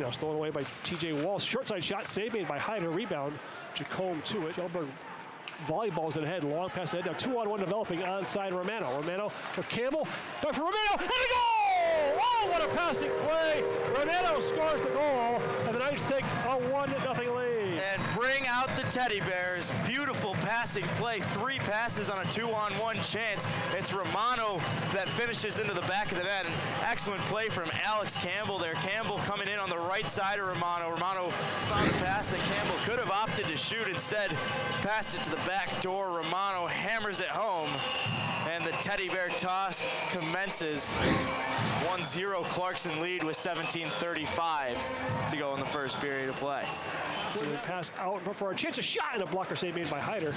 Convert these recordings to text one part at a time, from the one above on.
Romano. Stolen away by TJ Walsh. Short side shot, save made by Hyder. Rebound, Jacome to it. Shelburne volleyballs it ahead, long pass ahead. Now 2-on-1 developing onside Romano. Romano for Campbell. Back for Romano, and a goal! Oh, what a passing play! Romano scores the goal, and the Knights take a 1-0 lead. And bring out the Teddy Bears. Beautiful passing play. 3 passes on a 2-on-1 chance. It's Romano that finishes into the back of the net. An excellent play from Alex Campbell there. Campbell coming in on the right side of Romano. Romano found a pass that Campbell could have opted to shoot. Instead, passed it to the back door. Romano hammers it home, and the Teddy Bear toss commences. 1-0 Clarkson lead with 17:35 to go in the first period of play. So the pass out for a chance, a shot, and a blocker save made by Hyder.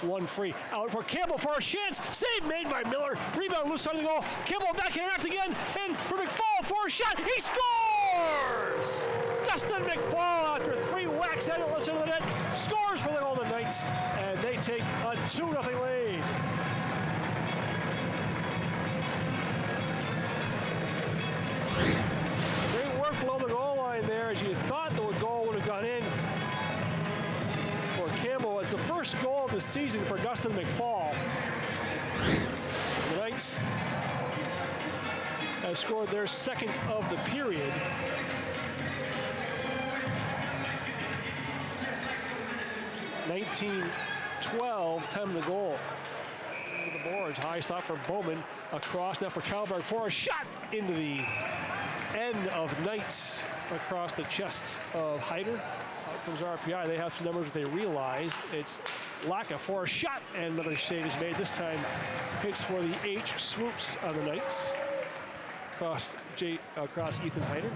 1 free. Out for Campbell for a chance. Save made by Miller. Rebound loose side of the goal. Campbell back in and again. And for McFall for a shot. He scores! Dustin McFall, after 3 whacks at it, left side of the net, scores for the Golden Knights. And they take a 2-0 lead. Great work below the goal line there, as you thought the goal would have gone in for Campbell. It's the first goal of the season for Dustin McFall. The Knights have scored their second of the period. .19-12, time of the goal. Into the boards, high stop for Bowman. Across now for Chalberg for a shot into the end of Knights across the chest of Hyder. Out comes RPI. They have some numbers that they realize. It's Laka for a shot, and another save is made. This time hits for the H. Swoops on the Knights. Across Ethan Hyder.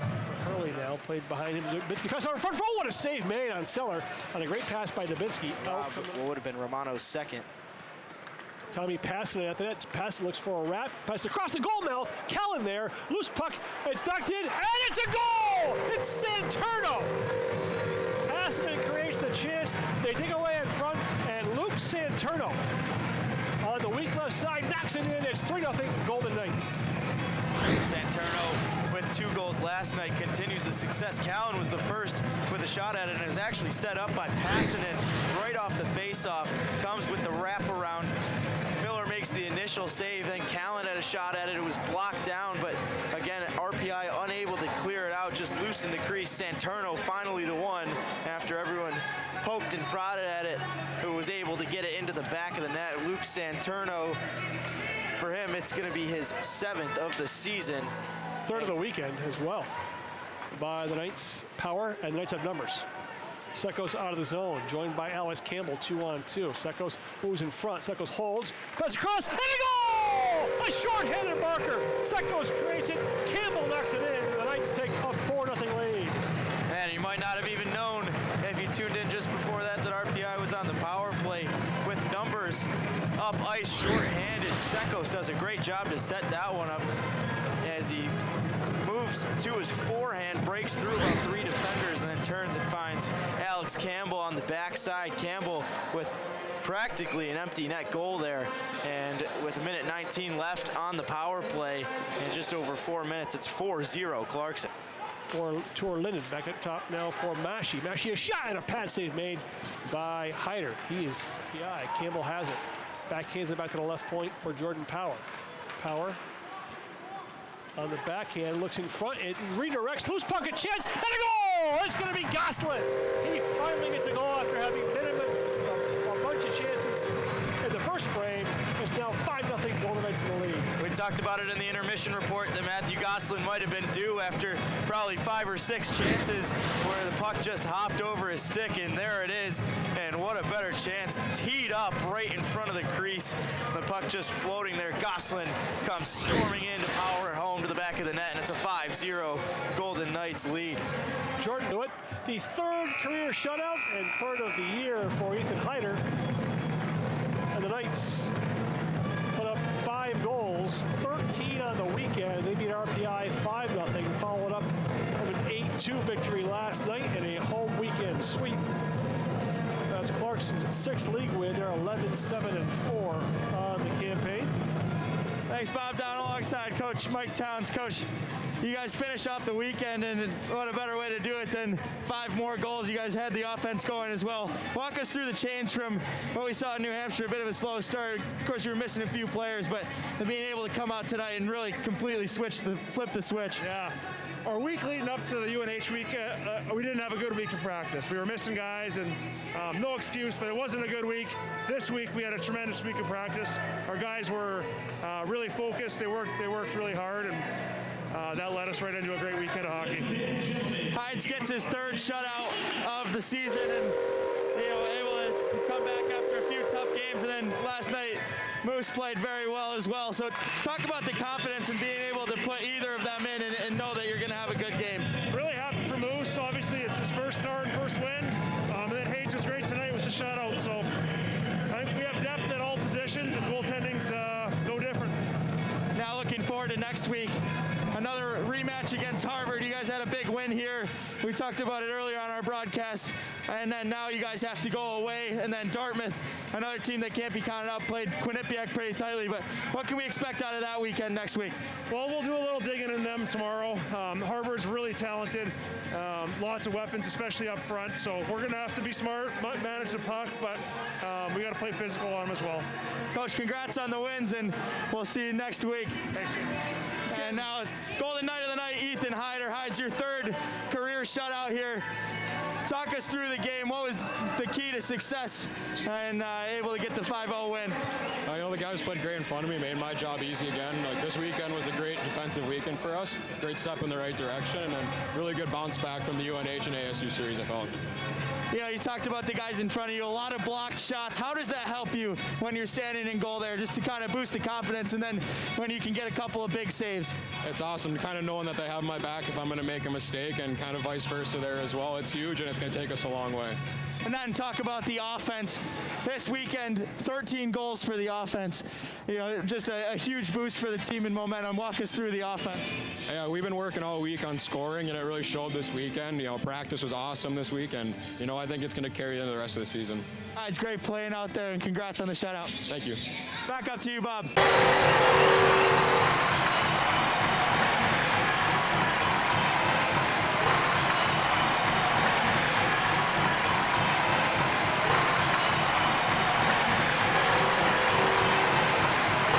Hurley now played behind him. Dubinsky pass over front row. What a save made on Seller on a great pass by Dubinsky. What would have been Romano's second. Tommy passing it at the net. Passing looks for a wrap. Pass across the goal mouth. Kellen there. Loose puck. It's knocked in, and it's a goal! It's Santurno. Passing it creates the chance. They dig away in front, and Luke Santurno on the weak left side knocks it in. It's 3-0 Golden Knights. Santurno with 2 goals last night continues the success. Callan was the first with a shot at it, and is actually set up by passing it right off the face-off. Comes with the wraparound. Miller makes the initial save, then Callan had a shot at it. It was blocked down, but again, RPI unable to clear it out, just loosened the crease. Santurno finally the one, after everyone poked and prodded at it, who was able to get it into the back of the net. Luke Santurno, for him, it's going to be his 7th of the season. 3rd of the weekend as well by the Knights. Power, and the Knights have numbers. Sekos out of the zone, joined by Alex Campbell, 2-on-2. Sekos moves in front. Sekos holds, pass across, and a goal! A short-handed marker. Sekos creates it. Campbell knocks it in, and the Knights take a 4-0 lead. And you might not have even known, if you tuned in just before that RPI was on the power play with numbers up ice, short-handed. Sekos does a great job to set that one up as he moves to his forehand, breaks through about 3 defenders, and then turns and finds Alex Campbell on the backside. Campbell with practically an empty net goal there, and with 1:19 left on the power play in just over 4 minutes, it's 4-0 Clarkson. For Tor Linden back up top now for Mashi. Mashi a shot, and a pad save made by Hyder. He is PI. Campbell has it. Backhands it back to the left point for Jordan Power. Power on the backhand, looks in front, it redirects, loose puck, a chance, and a goal! It's going to be Goslin. He finally gets a goal after having been in a bunch of chances in the first frame. It's now 5-0 Golden Knights in the lead. We talked about it in the intermission report that Matthew Goslin might have been due after probably 5 or 6 chances where the puck just hopped over his stick, and there it is. And what a better chance, teed up right in front of the crease. The puck just floating there. Goslin comes storming in to power it home to the back of the net, and it's a 5-0 Golden Knights lead. Jordan do it, the 3rd career shutout and 3rd of the year for Ethan Hyder. And the Knights put up 5 goals, 13 on the weekend. They beat RPI 5-0, followed up from an 8-2 victory last night and a home weekend sweep. That's Clarkson's 6th league win. They're 11-7-4 on the campaign. Thanks, Bob. Down alongside Coach Mike Towns. Coach, you guys finish off the weekend, and what a better way to do it than 5 more goals. You guys had the offense going as well. Walk us through the change from what we saw in New Hampshire, a bit of a slow start. Of course, you were missing a few players, but being able to come out tonight and really completely flip the switch. Yeah. Our week leading up to the UNH week, we didn't have a good week of practice. We were missing guys, and no excuse, but it wasn't a good week. This week, we had a tremendous week of practice. Our guys were really focused. They worked really hard, and that led us right into a great weekend of hockey. Hides gets his 3rd shutout of the season, and able to come back after a few tough games. And then last night, Moose played very well as well. So talk about the confidence and being able to put either of them in and know that you're going to have a good game. Really happy for Moose. Obviously, it's his first start and first win. And then Hayes was great tonight with the shutout. So I think we have depth at all positions, and goaltending's no different. Now looking forward to next week. Another rematch against Harvard. You guys had a big win here. We talked about it earlier on our broadcast. And then now you guys have to go away. And then Dartmouth, another team that can't be counted out, played Quinnipiac pretty tightly. But what can we expect out of that weekend next week? Well, we'll do a little digging in them tomorrow. Harvard's really talented. Lots of weapons, especially up front. So we're going to have to be smart, manage the puck, but we got to play physical on them as well. Coach, congrats on the wins, and we'll see you next week. Thanks. And now, Golden Knight of the Night, Ethan Hyder. Hyde's your 3rd career shutout here. Talk us through the game. What was the key to success and able to get the 5-0 win? The guys played great in front of me, made my job easy again. This weekend was a great defensive weekend for us. Great step in the right direction, and then really good bounce back from the UNH and ASU series, I felt. You talked about the guys in front of you, a lot of blocked shots. How does that help you when you're standing in goal there, just to kind of boost the confidence, and then when you can get a couple of big saves? It's awesome, kind of knowing that they have my back if I'm going to make a mistake, and kind of vice versa there as well. It's huge, and it's going to take us a long way. And then talk about the offense. This weekend, 13 goals for the offense. Just a huge boost for the team in momentum. Walk us through the offense. Yeah, we've been working all week on scoring, and it really showed this weekend. Practice was awesome this week, and I think it's going to carry into the rest of the season. It's great playing out there, and congrats on the shutout. Thank you. Back up to you, Bob.